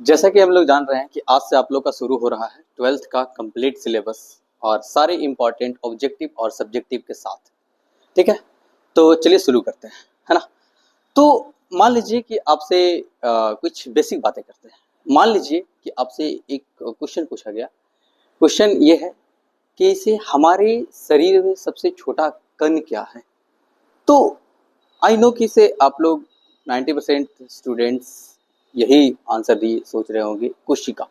जैसा कि हम लोग जान रहे हैं कि आज से आप लोग का शुरू हो रहा है 12th का कंप्लीट सिलेबस और सारे इंपॉर्टेंट ऑब्जेक्टिव और सब्जेक्टिव के साथ। ठीक है, तो चलिए शुरू करते हैं, है ना। तो मान लीजिए कि आपसे कुछ बेसिक बातें करते हैं। मान लीजिए कि आपसे एक क्वेश्चन पूछा गया। क्वेश्चन ये है कि इसे हमारे शरीर में सबसे छोटा कण क्या है। तो आई नो कि इसे आप लोग 90% स्टूडेंट्स यही आंसर दिए सोच रहे होंगे, कोशिका।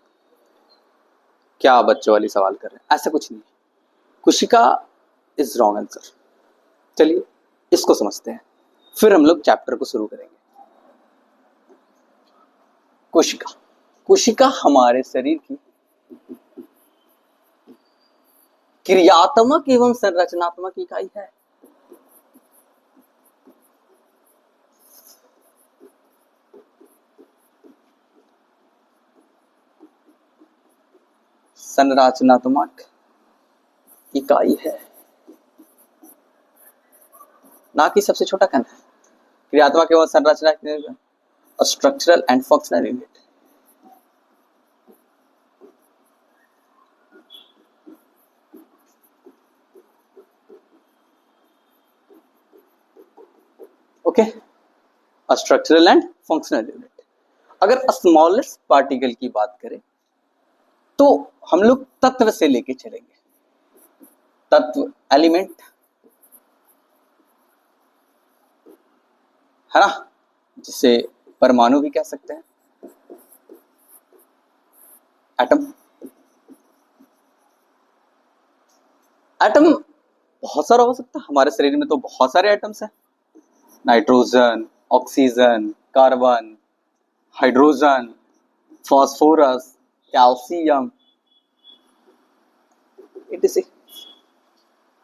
क्या आप बच्चों वाली सवाल कर रहे हैं? ऐसा कुछ नहीं, कोशिका इज रॉन्ग आंसर। चलिए इसको समझते हैं, फिर हम लोग चैप्टर को शुरू करेंगे। कोशिका, कोशिका हमारे शरीर की क्रियात्मक एवं संरचनात्मक इकाई है। संरचनात्मक इकाई है, ना कि सबसे छोटा कण है। क्रियात्मक एवं संरचना structural and functional unit. Okay, structural and functional unit. अगर स्मॉलेस्ट पार्टिकल की बात करें तो हम लोग तत्व से लेके चलेंगे। तत्व एलिमेंट, है ना, जिसे परमाणु भी कह सकते हैं, एटम। एटम बहुत सारा हो सकता है, हमारे शरीर में तो बहुत सारे एटम्स हैं। Nitrogen, oxygen, carbon, hydrogen, phosphorus, calcium, etc,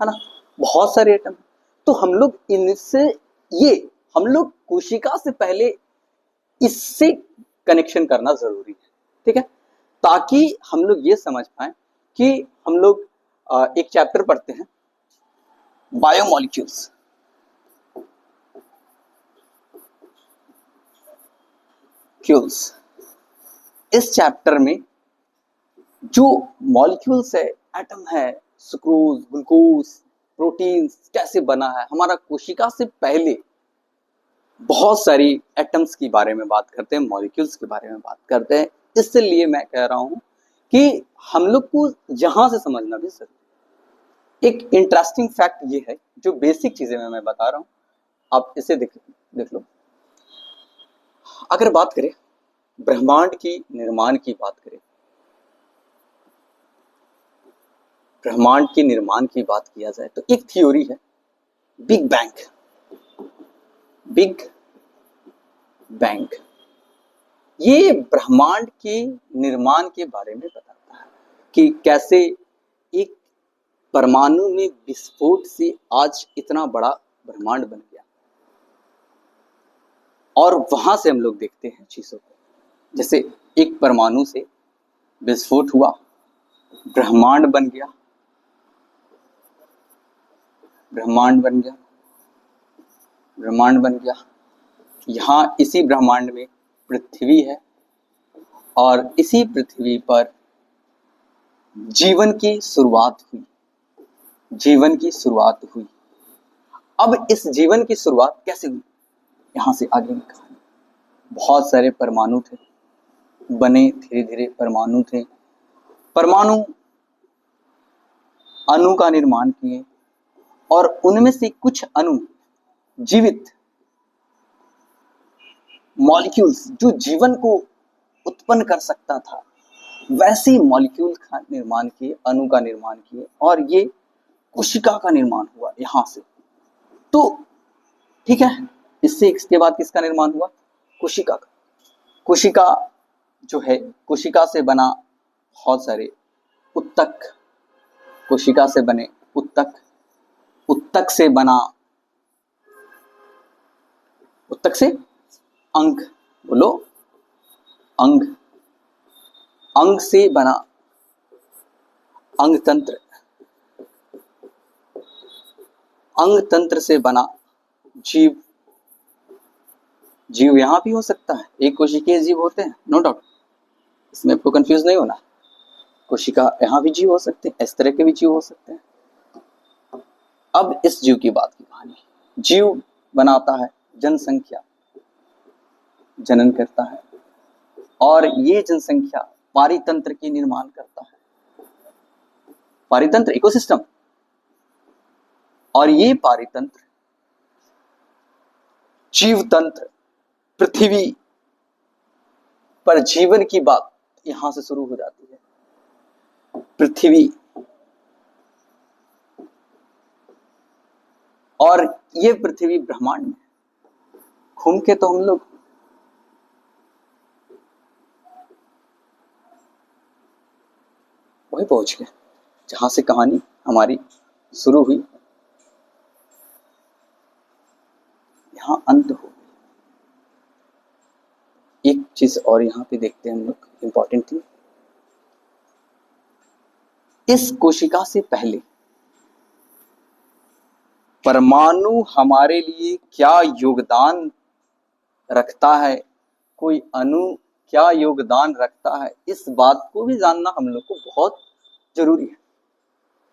है ना, बहुत सारे एटम। तो हम लोग इनसे, ये हम लोग कोशिका से पहले इससे कनेक्शन करना जरूरी है। ठीक है, ताकि हम लोग ये समझ पाए कि हम लोग एक चैप्टर पढ़ते हैं बायोमोलिक्यूल्स। इस चैप्टर में जो मॉलिक्यूल्स है, एटम है, सुक्रोज, ग्लूकोज, प्रोटीन्स कैसे बना है, हमारा कोशिका से पहले बहुत सारी एटम्स के बारे में बात करते हैं, मॉलिक्यूल्स के बारे में बात करते हैं। इसलिए मैं कह रहा हूं कि हम लोग को यहां से समझना भी जरूरी। एक इंटरेस्टिंग फैक्ट ये है, जो बेसिक चीजें मैं बता रहा हूं, आप इसे देख लो। अगर बात करें ब्रह्मांड की निर्माण की बात करें, ब्रह्मांड के निर्माण की बात किया जाए तो एक थ्योरी है बिग बैंग। बिग बैंग ये ब्रह्मांड के निर्माण के बारे में बताता है कि कैसे एक परमाणु में विस्फोट से आज इतना बड़ा ब्रह्मांड बन गया। और वहां से हम लोग देखते हैं चीजों को, जैसे एक परमाणु से विस्फोट हुआ, ब्रह्मांड बन गया, ब्रह्मांड बन गया, ब्रह्मांड बन गया। यहाँ इसी ब्रह्मांड में पृथ्वी है और इसी पृथ्वी पर जीवन की शुरुआत हुई। जीवन की शुरुआत हुई। अब इस जीवन की शुरुआत कैसे हुई, यहां से आगे की कहानी। बहुत सारे परमाणु थे, बने धीरे धीरे परमाणु थे। परमाणु अणु का निर्माण किए और उनमें से कुछ अणु जीवित मॉलिक्यूल्स, जो जीवन को उत्पन्न कर सकता था, वैसे मॉलिक्यूल का निर्माण किए, अणु का निर्माण किए, और ये कोशिका का निर्माण हुआ यहां से। तो ठीक है, इसके बाद किसका निर्माण हुआ? कोशिका का। कोशिका जो है, कोशिका से बना बहुत सारे उत्तक, कोशिका से बने उत्तक, उत्तक से बना, उत्तक से अंग, बोलो अंग, अंग से बना अंग तंत्र, अंग तंत्र से बना जीव। जीव यहां भी हो सकता है, एक कोशिकीय जीव होते हैं, नो डाउट, इसमें आपको कंफ्यूज नहीं होना। कोशिका यहाँ भी जीव हो सकते हैं, इस तरह के भी जीव हो सकते हैं। अब इस जीव की बात की कहानी। जीव बनाता है जनसंख्या, जनन करता है, और ये जनसंख्या पारितंत्र की निर्माण करता है। पारितंत्र इकोसिस्टम, और ये पारितंत्र जीवतंत्र, पृथ्वी पर जीवन की बात यहां से शुरू हो जाती है। पृथ्वी, और ये पृथ्वी ब्रह्मांड में घूम के तो हम लोग वही पहुंच गए जहां से कहानी हमारी शुरू हुई, यहां अंत हो। एक चीज और यहां पे देखते हैं हम लोग, इंपॉर्टेंट थी। इस कोशिका से पहले परमाणु हमारे लिए क्या योगदान रखता है, कोई अणु क्या योगदान रखता है, इस बात को भी जानना हम लोग को बहुत जरूरी है।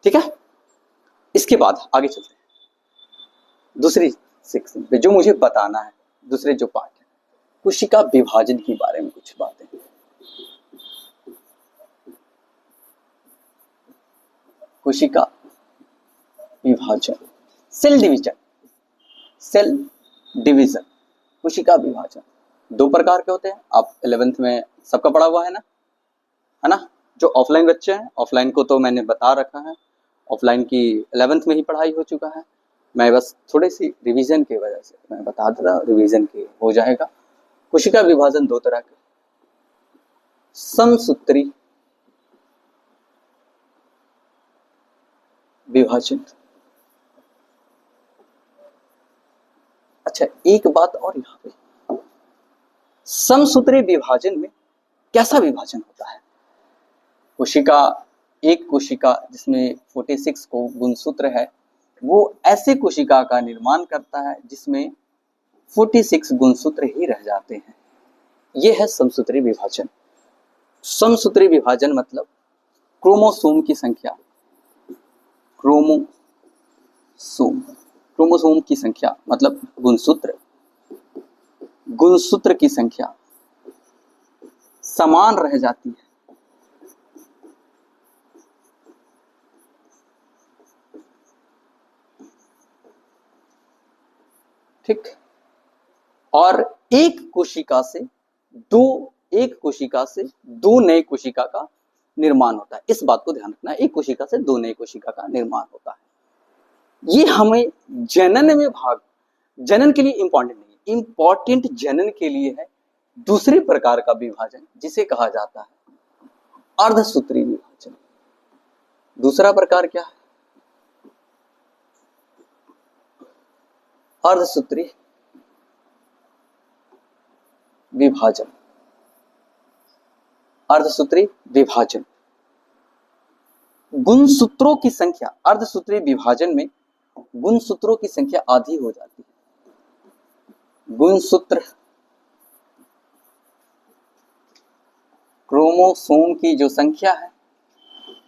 ठीक है, इसके बाद आगे चलते हैं दूसरी सेक्शन पे, जो मुझे बताना है, दूसरे जो पार्ट है, कोशिका विभाजन के बारे में कुछ बातें। कोशिका विभाजन, सेल डिवीजन, सेल डिवीजन, कोशिका विभाजन दो प्रकार के होते हैं। आप 11th में सबका पढ़ा हुआ है ना। जो ऑफलाइन बच्चे हैं, ऑफलाइन को तो मैंने बता रखा है, ऑफलाइन की 11th में ही पढ़ाई हो चुका है। मैं बस थोड़ी सी रिवीजन की वजह से मैं बता दे रहा हूं, रिवीजन की हो जाएगा। कोशिका विभाजन दो तरह के, समसूत्री विभाजन। अच्छा, एक बात और यहां पे, समसूत्री विभाजन में कैसा विभाजन होता है? कोशिका, एक कोशिका जिसमें 46 को गुणसूत्र है, वो ऐसे कोशिका का निर्माण करता है जिसमें 46 गुणसूत्र ही रह जाते हैं। यह है समसूत्री विभाजन। समसूत्री विभाजन मतलब क्रोमोसोम की संख्या, क्रोमोसोम की संख्या मतलब गुणसूत्र, गुणसूत्र की संख्या समान रह जाती है। ठीक, और एक कोशिका से दो नए कोशिका का निर्माण होता है। इस बात को ध्यान रखना है, एक कोशिका से दो नए कोशिका का निर्माण होता है। ये हमें जनन के लिए इंपॉर्टेंट नहीं, इंपॉर्टेंट जनन के लिए है दूसरे प्रकार का विभाजन, जिसे कहा जाता है अर्धसूत्री विभाजन। दूसरा प्रकार क्या है? अर्धसूत्री विभाजन। अर्धसूत्री विभाजन, गुणसूत्रों की संख्या, अर्धसूत्री विभाजन में गुणसूत्रों की संख्या आधी हो जाती है। गुणसूत्र क्रोमोसोम की जो संख्या है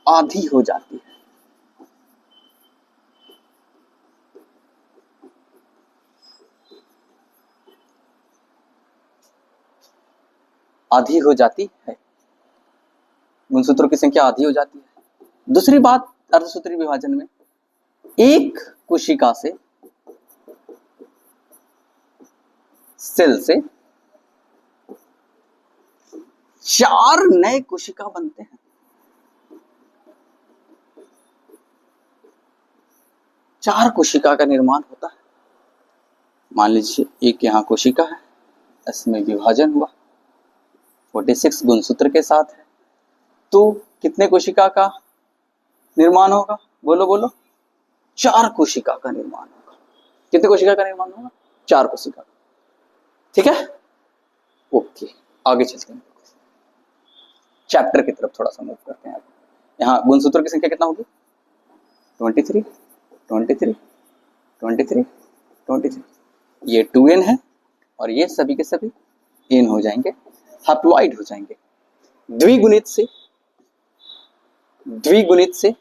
आधी हो जाती है। आधी हो जाती है, गुणसूत्रों की संख्या आधी हो जाती है। दूसरी बात, अर्धसूत्री विभाजन में एक कोशिका से, सेल से 4 नए कोशिका बनते हैं। 4 कोशिका का निर्माण होता है। मान लीजिए एक यहां कोशिका है, इसमें विभाजन हुआ, 46 गुणसूत्र के साथ है, तो कितने कोशिका का निर्माण होगा? बोलो बोलो। 4 कोशिका का निर्माण होगा। कितने कोशिका का निर्माण होगा? 4 कोशिका। ठीक है, ओके, आगे चलते हैं, चैप्टर की तरफ थोड़ा सा मूव करते हैं। यहाँ गुणसूत्रों की संख्या कितना होगी? 23, 23, 23, 23। ये 2n है और ये सभी के सभी n हो जाएंगे, हैप्लॉइड हो जाएंगे। द्विगुणित से द्विगुणित से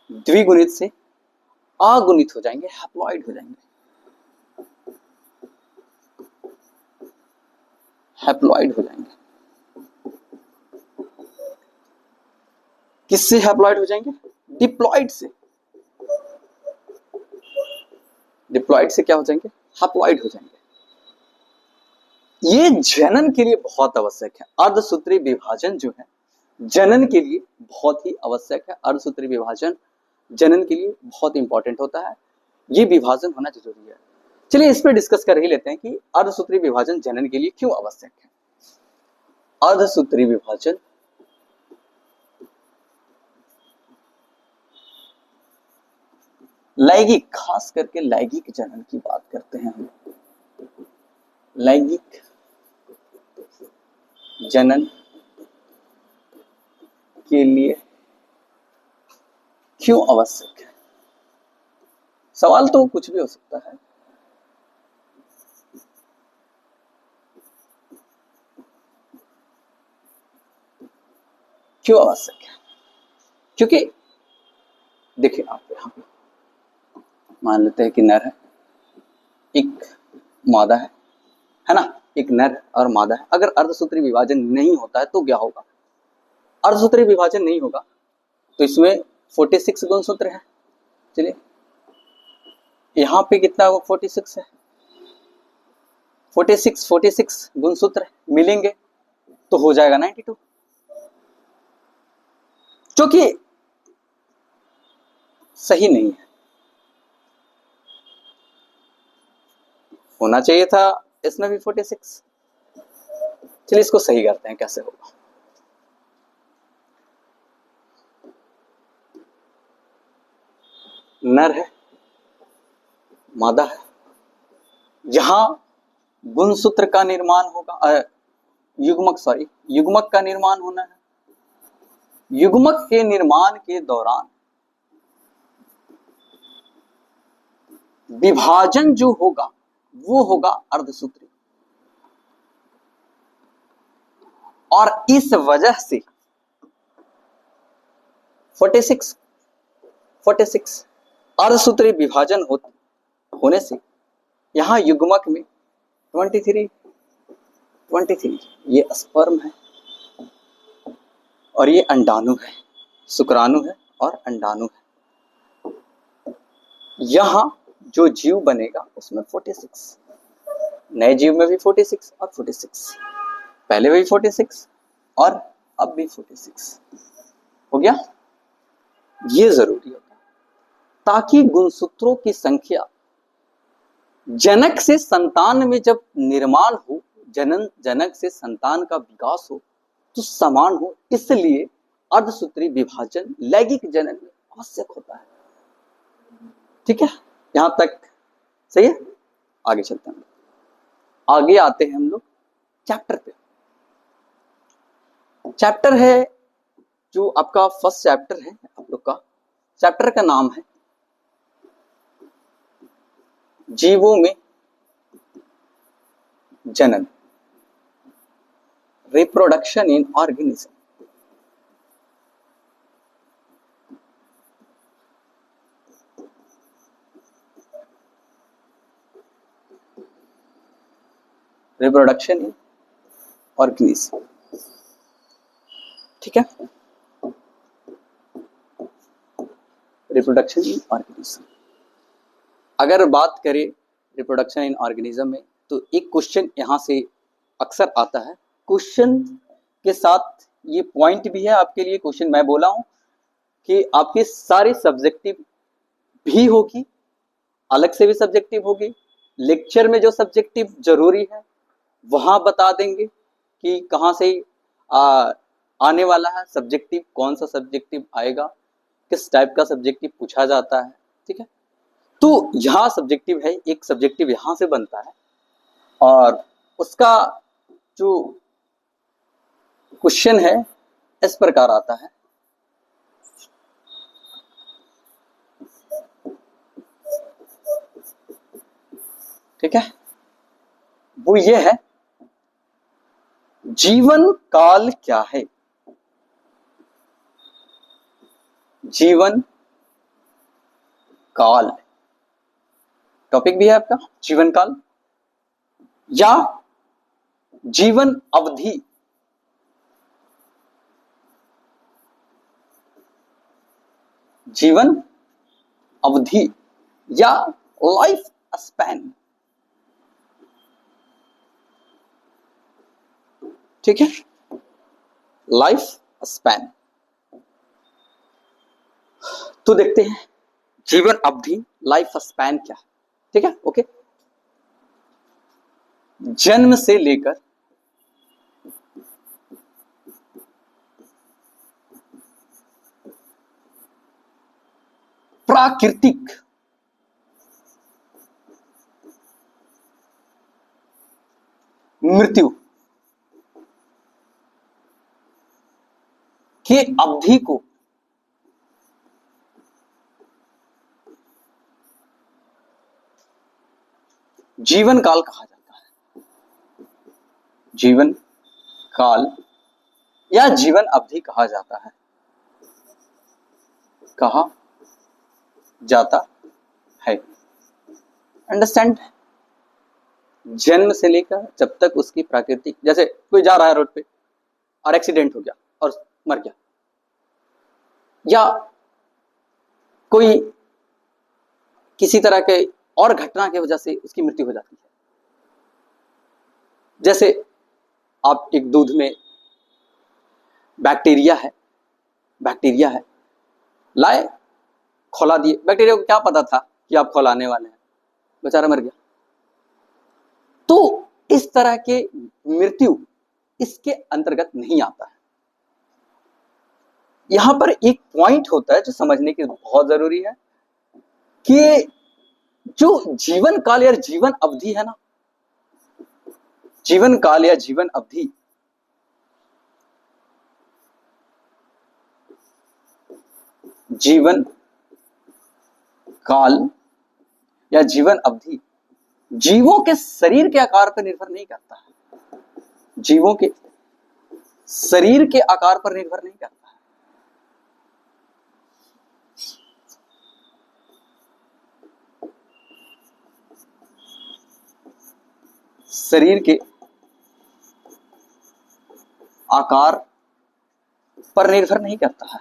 द्विगुणित से अगुणित हो जाएंगे, हैप्लॉइड हो जाएंगे, हैप्लॉइड हो जाएंगे। किससे हैप्लॉइड हो जाएंगे? डिप्लॉइड से। डिप्लॉइड से क्या हो जाएंगे? हैप्लॉइड हो जाएंगे। ये जनन के लिए बहुत आवश्यक है। अर्धसूत्री विभाजन जो है जनन के लिए बहुत ही आवश्यक है। अर्धसूत्री विभाजन जनन के लिए बहुत इंपॉर्टेंट होता है। ये विभाजन होना जरूरी है। चलिए इस पर डिस्कस कर ही लेते हैं कि अर्धसूत्री विभाजन जनन के लिए क्यों आवश्यक है। अर्धसूत्री विभाजन लैंगिक, खास करके लैंगिक जनन की बात करते हैं हम। लैंगिक जनन के लिए क्यों आवश्यक है? सवाल तो कुछ भी हो सकता है। क्यों आवश्यक है? क्योंकि देखिए आप यहां पे मान लेते हैं कि नर है, एक मादा है ना, एक नर और मादा है। अगर अर्धसूत्री विभाजन नहीं होता है तो क्या होगा? अर्धसूत्री विभाजन नहीं होगा तो इसमें 46 गुणसूत्र है। चलिए यहां पे कितना होगा? 46 है। 46 गुणसूत्र मिलेंगे तो हो जाएगा 92, जो कि सही नहीं है। होना चाहिए था इसमें भी 46। चलिए इसको सही करते हैं, कैसे होगा। नर है, मादा है, यहां गुणसूत्र का निर्माण होगा, युग्मक का निर्माण होना है। युग्मक के निर्माण के दौरान विभाजन जो होगा वो होगा अर्धसूत्री, और इस वजह से 46 अर्धसूत्री विभाजन होने से यहां युग्मक में 23 ये स्पर्म है और ये अंडाणु है, शुक्राणु है और अंडाणु है। यहां जो जीव बनेगा उसमें 46, नए जीव में भी 46 और 46, पहले भी 46 और अब भी 46 हो गया। ये जरूरी होता है ताकि गुणसूत्रों की संख्या जनक से संतान में जब निर्माण हो, जनक से संतान का विकास हो तो समान हो। इसलिए अर्धसूत्री विभाजन लैंगिक जनन में आवश्यक होता है। ठीक है, यहां तक सही है। आगे चलते हैं, आगे आते हैं हम लोग चैप्टर पे। चैप्टर है जो आपका फर्स्ट चैप्टर है, आप लोग का चैप्टर का नाम है जीवों में जनन, reproduction in organism. Reproduction in organism, ठीक है। रिप्रोडक्शन इन ऑर्गेनिज्म, अगर बात करें रिप्रोडक्शन इन ऑर्गेनिज्म में तो एक क्वेश्चन यहां से अक्सर आता है। क्वेश्चन के साथ ये पॉइंट भी है आपके लिए। क्वेश्चन मैं बोला हूं कि आपके सारे सब्जेक्टिव भी होगी, अलग से भी सब्जेक्टिव होगी। लेक्चर में जो सब्जेक्टिव जरूरी है वहां बता देंगे कि कहां से आने वाला है सब्जेक्टिव, कौन सा सब्जेक्टिव आएगा, किस टाइप का सब्जेक्टिव पूछा जाता है। ठीक है, तो यहाँ सब्जेक्टिव है, एक सब्जेक्टिव यहां से बनता है और उसका जो क्वेश्चन है इस प्रकार आता है। ठीक है, वो ये है, जीवन काल क्या है? जीवन काल टॉपिक भी है आपका, जीवन काल या जीवन अवधि। जीवन अवधि या लाइफ स्पैन। ठीक है, लाइफ स्पैन। तो देखते हैं जीवन अवधि, लाइफ स्पैन क्या है। ठीक है, ओके। जन्म से लेकर प्राकृतिक मृत्यु के अवधि को जीवन काल कहा जाता है। जीवन काल या जीवन अवधि कहा जाता है, कहा जाता है। अंडरस्टैंड? जन्म से लेकर जब तक उसकी प्राकृतिक, जैसे कोई जा रहा है रोड पे और एक्सीडेंट हो गया और मर गया, या कोई किसी तरह के और घटना की वजह से उसकी मृत्यु हो जाती है। जैसे आप एक दूध में बैक्टीरिया है, लाए खौला दिए, बैक्टीरिया को क्या पता था कि आप खौलाने वाले हैं, बेचारा मर गया। तो इस तरह के मृत्यु इसके अंतर्गत नहीं आता है। यहां पर एक पॉइंट होता है जो समझने की बहुत जरूरी है कि जो जीवन काल या जीवन अवधि है ना, जीवन काल या जीवन अवधि जीवन काल या जीवन अवधि जीवों के शरीर के आकार पर निर्भर नहीं करता है। जीवों के शरीर के आकार पर निर्भर नहीं करता है। शरीर के आकार पर निर्भर नहीं करता है।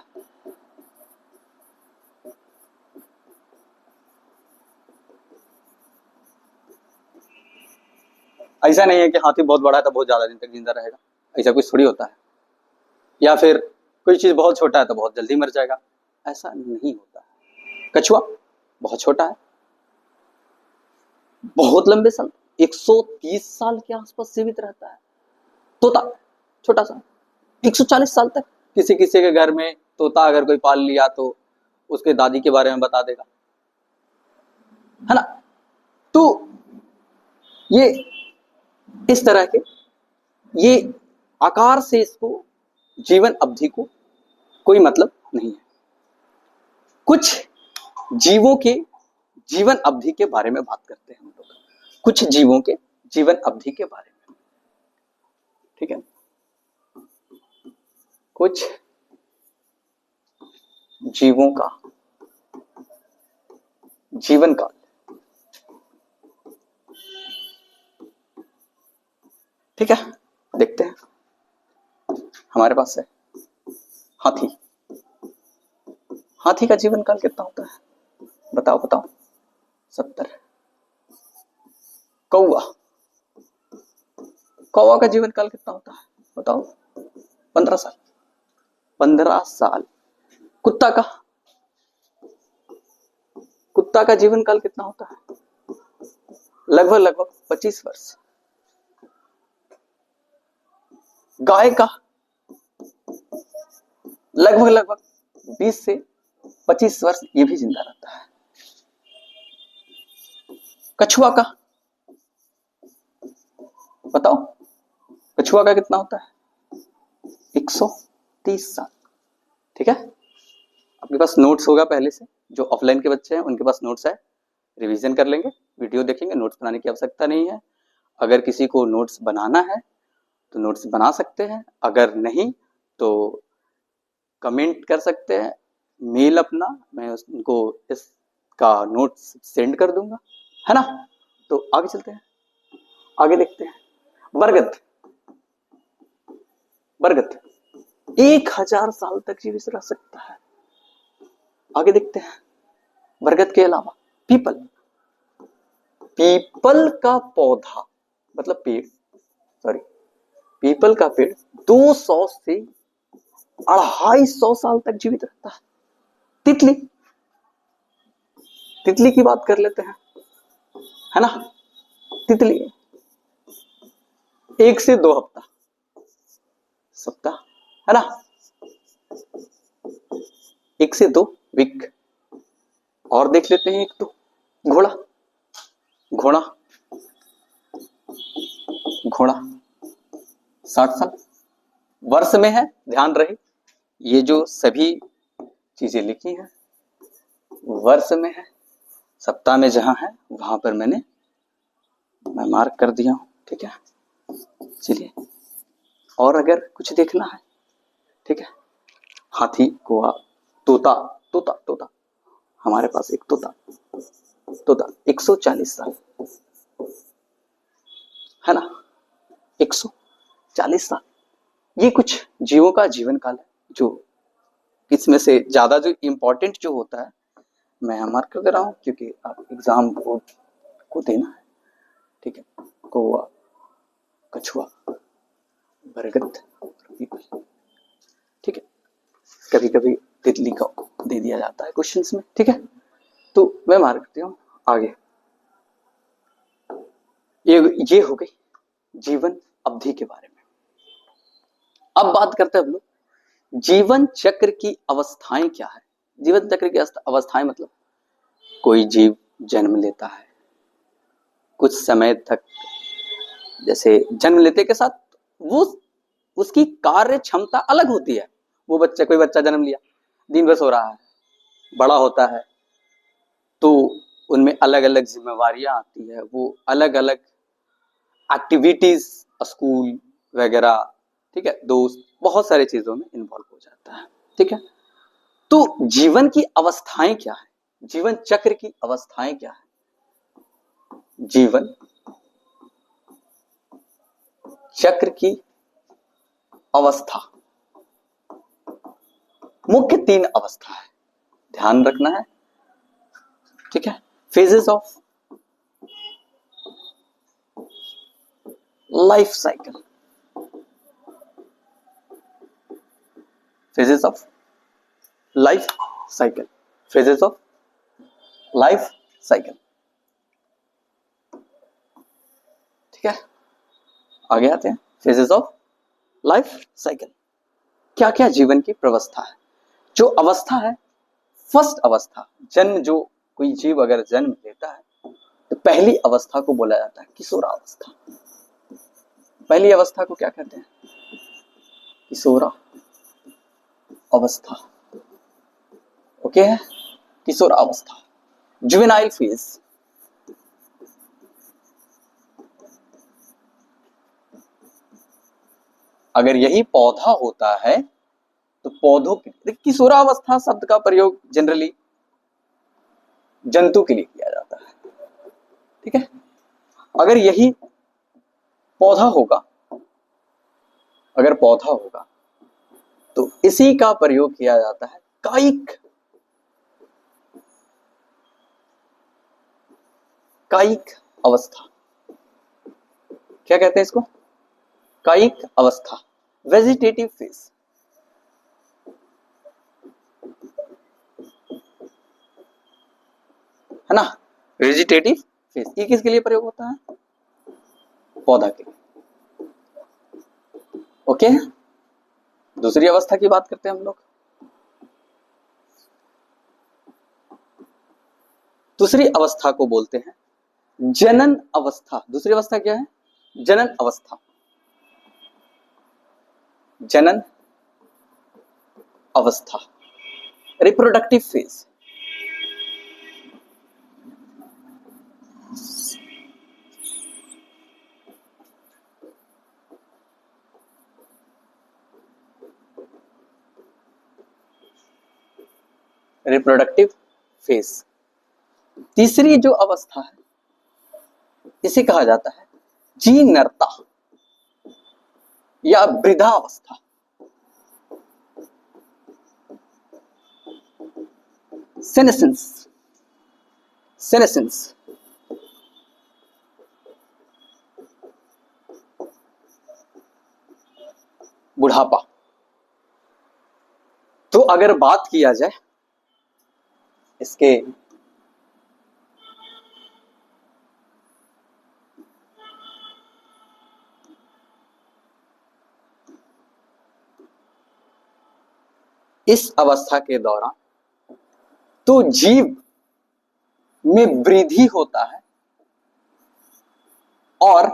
ऐसा नहीं है कि हाथी बहुत बड़ा है तो बहुत ज्यादा दिन तक जिंदा रहेगा, ऐसा कुछ थोड़ी होता है। या फिर कोई चीज बहुत छोटा है तो बहुत जल्दी मर जाएगा, ऐसा नहीं होता है। कछुआ बहुत छोटा है, बहुत लंबे साल 130 साल के आसपास जीवित रहता है। तोता छोटा सा 140 साल तक। किसी किसी के घर में तोता अगर कोई पाल लिया तो उसके दादी के बारे में बता देगा, है ना। तो ये इस तरह के ये आकार से इसको जीवन अवधि को कोई मतलब नहीं है। कुछ जीवों के जीवन अवधि के बारे में बात करते हैं हम लोग, कुछ जीवों के जीवन अवधि के बारे में। ठीक है, कुछ जीवों का जीवन काल। ठीक है, देखते हैं। हमारे पास है हाथी। हाथी का जीवन काल कितना होता है? बताओ बताओ। 70। कौवा, कौवा का जीवन काल कितना होता है? बताओ। 15 साल। 15 साल। कुत्ता का जीवन काल कितना होता है? लगभग 25 वर्ष। गाय का लगभग 20 से 25 वर्ष, ये भी जिंदा रहता है। कछुआ का बताओ, कछुआ का कितना होता है? 130 साल। ठीक है, आपके पास नोट्स होगा पहले से, जो ऑफलाइन के बच्चे हैं उनके पास नोट्स है, रिवीजन कर लेंगे, वीडियो देखेंगे, नोट्स बनाने की आवश्यकता नहीं है। अगर किसी को नोट्स बनाना है तो नोट्स बना सकते हैं, अगर नहीं तो कमेंट कर सकते हैं, मेल अपना, मैं उनको इसका नोट्स सेंड कर दूंगा, है ना। तो आगे चलते हैं, आगे देखते हैं। बरगद, बरगद 1000 साल तक जीवित रह सकता है। आगे देखते हैं, बरगद के अलावा पीपल, पीपल का पौधा मतलब पेड़, सॉरी पीपल का पेड़ 200 से 250 साल तक जीवित रहता है। तितली, तितली की बात कर लेते हैं, है ना। तितली 1 से 2 हफ्ता, सप्ताह, है ना, 1 से 2 वीक। और देख लेते हैं एक तो घोड़ा, घोड़ा, घोड़ा 60 साल। वर्ष में है, ध्यान रहे ये जो सभी चीजें लिखी हैं वर्ष में है, सप्ताह में जहां है वहां पर मैं मार्क कर दिया हूं, ठीक है। चलिए, और अगर कुछ देखना है, ठीक है। हाथी, कौवा, तोता, तोता, तोता, हमारे पास एक तोता, तोता 140 साल, है ना, 140 साल। ये कुछ जीवों का जीवन काल है, जो इसमें से ज्यादा जो इंपॉर्टेंट जो होता है मैं मार्क कर दे रहा हूं, क्योंकि आप एग्जाम बोर्ड को देना है, ठीक है। कौवा, कछुआ, बरगद, पीपल, ठीक है। कभी कभी तितली का दे दिया जाता है क्वेश्चंस में, ठीक है। तो मैं मार्क करती हूँ आगे। ये हो गई जीवन अवधि के बारे में। अब बात करते हैं हम लोग जीवन चक्र की अवस्थाएं क्या है। जीवन चक्र की अवस्थाएं मतलब कोई जीव जन्म लेता है, कुछ समय तक, जैसे जन्म लेते के साथ वो उसकी कार्य क्षमता अलग होती है। वो बच्चा, कोई बच्चा जन्म लिया, दिन भर सो रहा है, बड़ा होता है तो उनमें अलग अलग जिम्मेवारियां आती है, वो अलग अलग एक्टिविटीज, स्कूल वगैरह, ठीक है, दोस्त, बहुत सारी चीजों में इन्वॉल्व हो जाता है, ठीक है। तो जीवन की अवस्थाएं क्या है, जीवन चक्र की अवस्थाएं क्या है। जीवन चक्र की अवस्था मुख्य 3 अवस्था है, ध्यान रखना है, ठीक है। Phases of life cycle, phases of life cycle, phases of life cycle, ठीक है। आगे आते हैं, फेजेस ऑफ लाइफ साइकिल। क्या क्या जीवन की प्रवस्था है। जो अवस्था है, फर्स्ट अवस्था, जन्म, जो कोई जीव अगर जन्म लेता है तो पहली अवस्था को बोला जाता है किशोरावस्था। पहली अवस्था को क्या कहते हैं, किशोरा अवस्था, ओके है, किशोर अवस्था। जुवेनाइल फेज, अगर यही पौधा होता है तो पौधों के, किशोरावस्था शब्द का प्रयोग जनरली जंतु के लिए किया जाता है, ठीक है। अगर यही पौधा होगा, अगर पौधा होगा तो इसी का प्रयोग किया जाता है कायिक, कायिक अवस्था। क्या कहते हैं इसको, कायिक अवस्था, वेजिटेटिव फेज, है ना, वेजिटेटिव फेज। ये किसके लिए प्रयोग होता है, पौधा के लिए, ओके। दूसरी अवस्था की बात करते हैं हम लोग। दूसरी अवस्था को बोलते हैं जनन अवस्था। दूसरी अवस्था क्या है, जनन अवस्था, जनन अवस्था, रिप्रोडक्टिव फेज। Reproductive phase. तीसरी जो अवस्था है इसे कहा जाता है जीनरता या वृद्धावस्था। सेनेसेंस, सेनेसेंस बुढ़ापा। तो अगर बात किया जाए इसके इस अवस्था के दौरान तो जीव में वृद्धि होता है और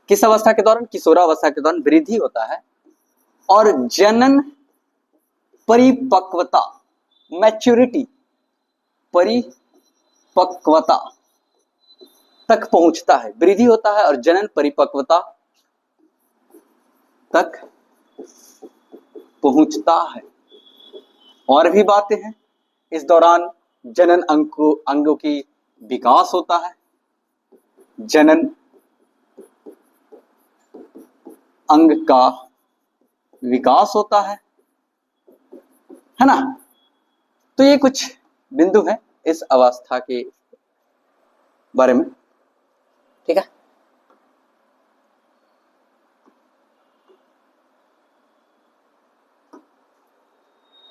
किस अवस्था के दौरान, किशोरावस्था के दौरान वृद्धि होता है और जनन परिपक्वता, मैच्योरिटी, परिपक्वता तक पहुंचता है। वृद्धि होता है और जनन परिपक्वता तक पहुंचता है। और भी बातें हैं। इस दौरान जनन अंगों की विकास होता है, जनन अंग का विकास होता है ना। तो ये कुछ बिंदु हैं इस अवस्था के बारे में, ठीक है।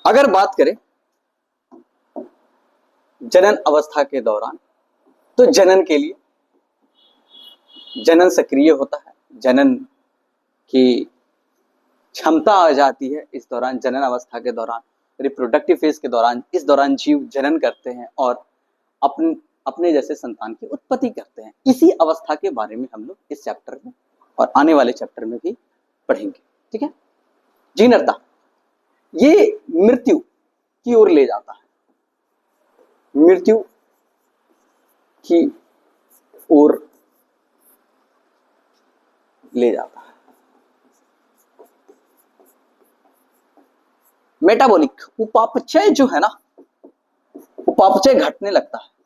अगर बात करें जनन अवस्था के दौरान तो जनन के लिए जनन सक्रिय होता है, जनन की क्षमता आ जाती है इस दौरान, जनन अवस्था के दौरान, रिप्रोडक्टिव फेज के दौरान। इस दौरान जीव जनन करते हैं और अपने जैसे संतान की उत्पत्ति करते हैं। इसी अवस्था के बारे में हम लोग इस चैप्टर में और आने वाले चैप्टर में भी पढ़ेंगे, ठीक है। जीनरता ये मृत्यु की ओर ले जाता है, मृत्यु की ओर ले जाता है। मेटाबॉलिक उपापचय जो है ना, उपापचय घटने लगता है।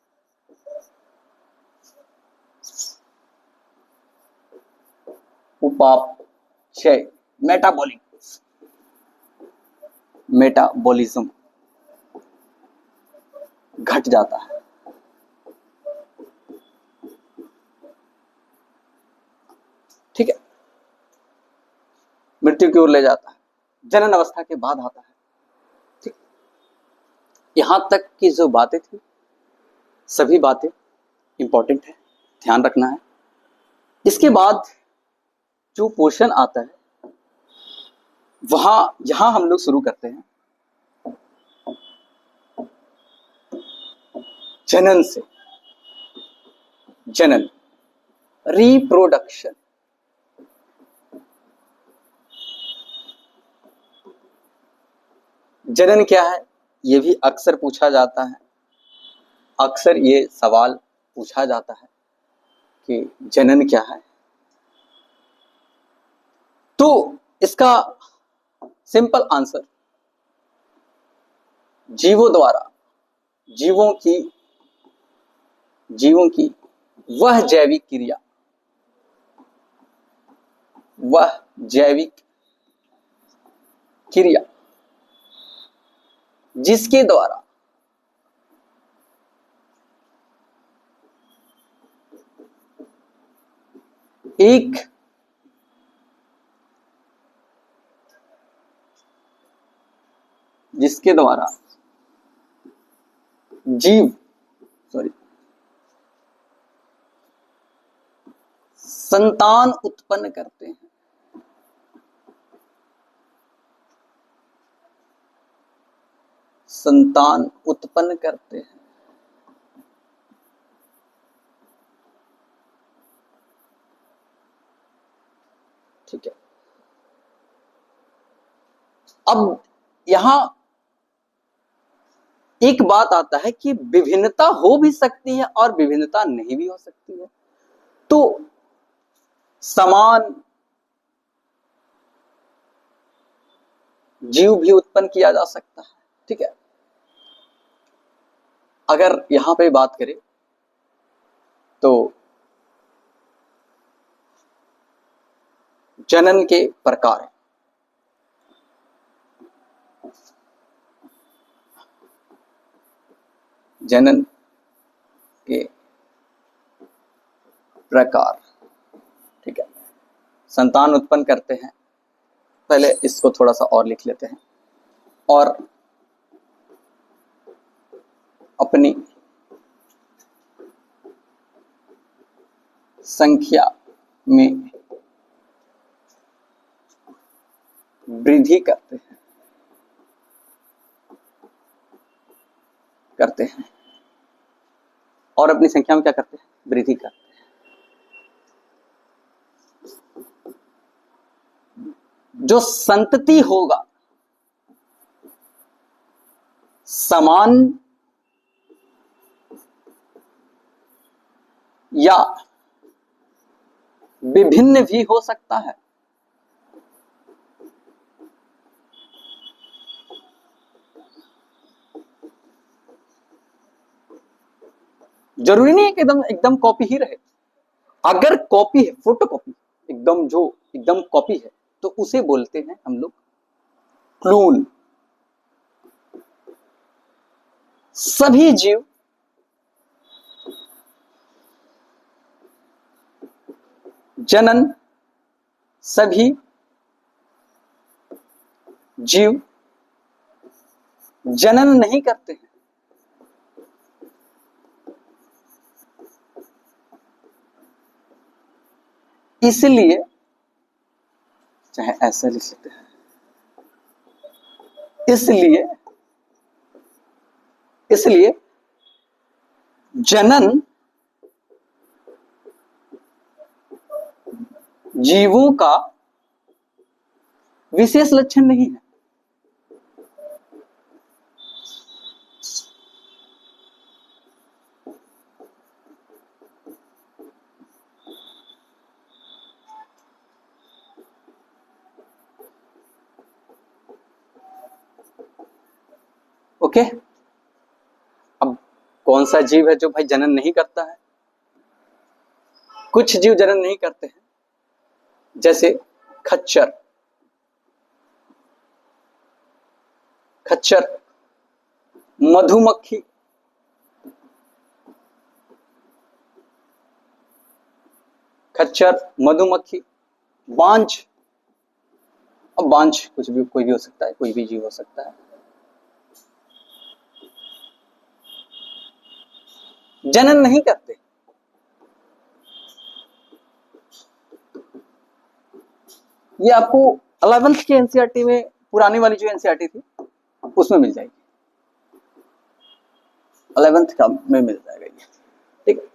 उपापचय, मेटाबॉलिक, मेटाबॉलिज्म घट जाता है, ठीक है। मृत्यु की ओर ले जाता है, जनन अवस्था के बाद आता है, ठीक। यहां तक की जो बातें थी सभी बातें इंपॉर्टेंट है, ध्यान रखना है। इसके बाद जो पोर्शन आता है यहां हम लोग शुरू करते हैं जनन से। जनन, रिप्रोडक्शन। जनन क्या है ये भी अक्सर पूछा जाता है, अक्सर ये सवाल पूछा जाता है कि जनन क्या है। तो इसका सिंपल आंसर जीवों द्वारा, जीवों की वह जैविक क्रिया, वह जैविक क्रिया जिसके द्वारा एक जिसके द्वारा जीव संतान उत्पन्न करते हैं, संतान उत्पन्न करते हैं, ठीक है। अब यहां एक बात आता है कि विभिन्नता हो भी सकती है और विभिन्नता नहीं भी हो सकती है। तो समान जीव भी उत्पन्न किया जा सकता है। ठीक है, अगर यहां पे बात करें तो जनन के प्रकार, जनन के प्रकार, ठीक है, संतान उत्पन्न करते हैं। पहले इसको थोड़ा सा और लिख लेते हैं। और अपनी संख्या में वृद्धि करते हैं और अपनी संख्या में क्या करते हैं, वृद्धि करते हैं। जो संतति होगा समान या विभिन्न भी हो सकता है। जरूरी नहीं है कि एकदम एकदम कॉपी ही रहे। अगर कॉपी है, फोटो कॉपी एकदम, जो एकदम कॉपी है, तो उसे बोलते हैं हम लोग क्लोन। सभी जीव जनन, सभी जीव जनन नहीं करते हैं। इसलिए चाहे ऐसा लिख सकते हैं, इसलिए जनन जीवों का विशेष लक्षण नहीं है। ओके, अब कौन सा जीव है जो भाई जनन नहीं करता है? कुछ जीव जनन नहीं करते हैं, जैसे खच्चर, मधुमक्खी, बांझ। अब बांझ कुछ भी, कोई भी हो सकता है, कोई भी जीव हो सकता है। जनन नहीं करते। ये आपको 11th के एनसीईआरटी में, पुरानी वाली जो एनसीईआरटी थी उसमें मिल जाएगी, 11th का में मिल जाएगा ये। ठीक है,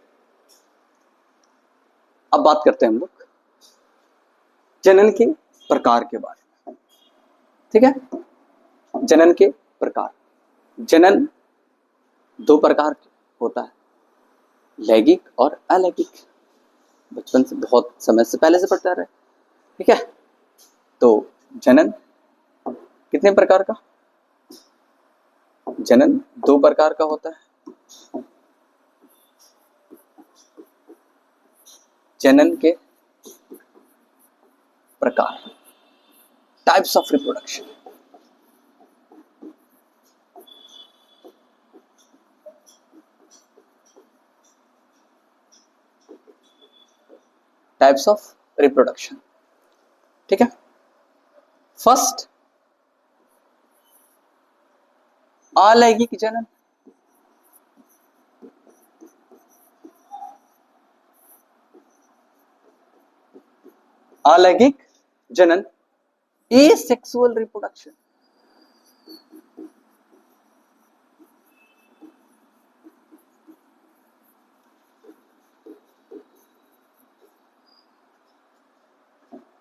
अब बात करते हैं हम लोग जनन के प्रकार के बारे में। ठीक है, जनन के प्रकार। जनन दो प्रकार होता है, लैंगिक और अलैंगिक। बचपन से, बहुत समय से पहले से पढ़ते आ रहे हैं। ठीक है, तो जनन कितने प्रकार का? जनन दो प्रकार का होता है। जनन के प्रकार, types of reproduction. Types of reproduction. ठीक है, फर्स्ट अलैंगिक जनन। अलैंगिक जनन, asexual reproduction.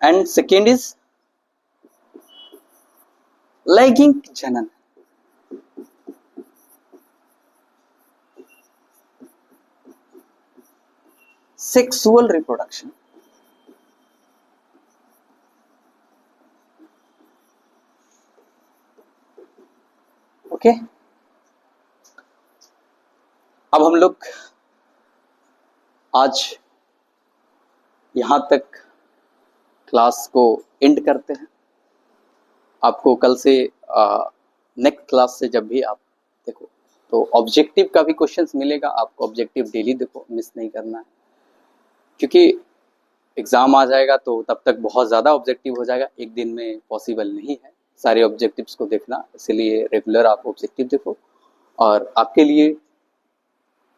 And second is लैंगिक जनन। Sexual reproduction. ओके, अब हम लोग आज यहाँ तक क्लास को एंड करते हैं। आपको कल से नेक्स्ट क्लास से जब भी आप देखो तो ऑब्जेक्टिव का भी क्वेश्चंस मिलेगा आपको। ऑब्जेक्टिव डेली देखो, मिस नहीं करना है, क्योंकि एग्ज़ाम आ जाएगा तो तब तक बहुत ज़्यादा ऑब्जेक्टिव हो जाएगा, एक दिन में पॉसिबल नहीं है सारे ऑब्जेक्टिव्स को देखना। इसलिए रेगुलर आप ऑब्जेक्टिव देखो। और आपके लिए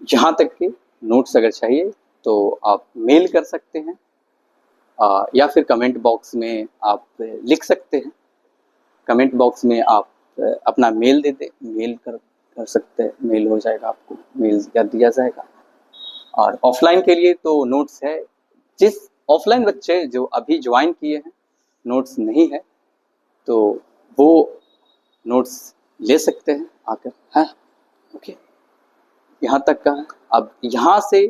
यहाँ तक के नोट्स अगर चाहिए तो आप मेल कर सकते हैं, या फिर कमेंट बॉक्स में आप लिख सकते हैं। कमेंट बॉक्स में आप अपना मेल दे दें, मेल कर सकते हैं, मेल हो जाएगा, आपको मेल कर दिया जाएगा। और ऑफलाइन के लिए तो नोट्स है, जिस ऑफलाइन बच्चे जो अभी ज्वाइन किए हैं नोट्स नहीं है तो वो नोट्स ले सकते हैं आकर, है ओके। यहाँ तक का है। अब यहाँ से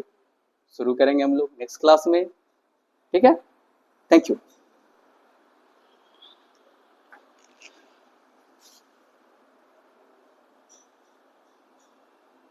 शुरू करेंगे हम लोग नेक्स्ट क्लास में, ठीक है। Thank you.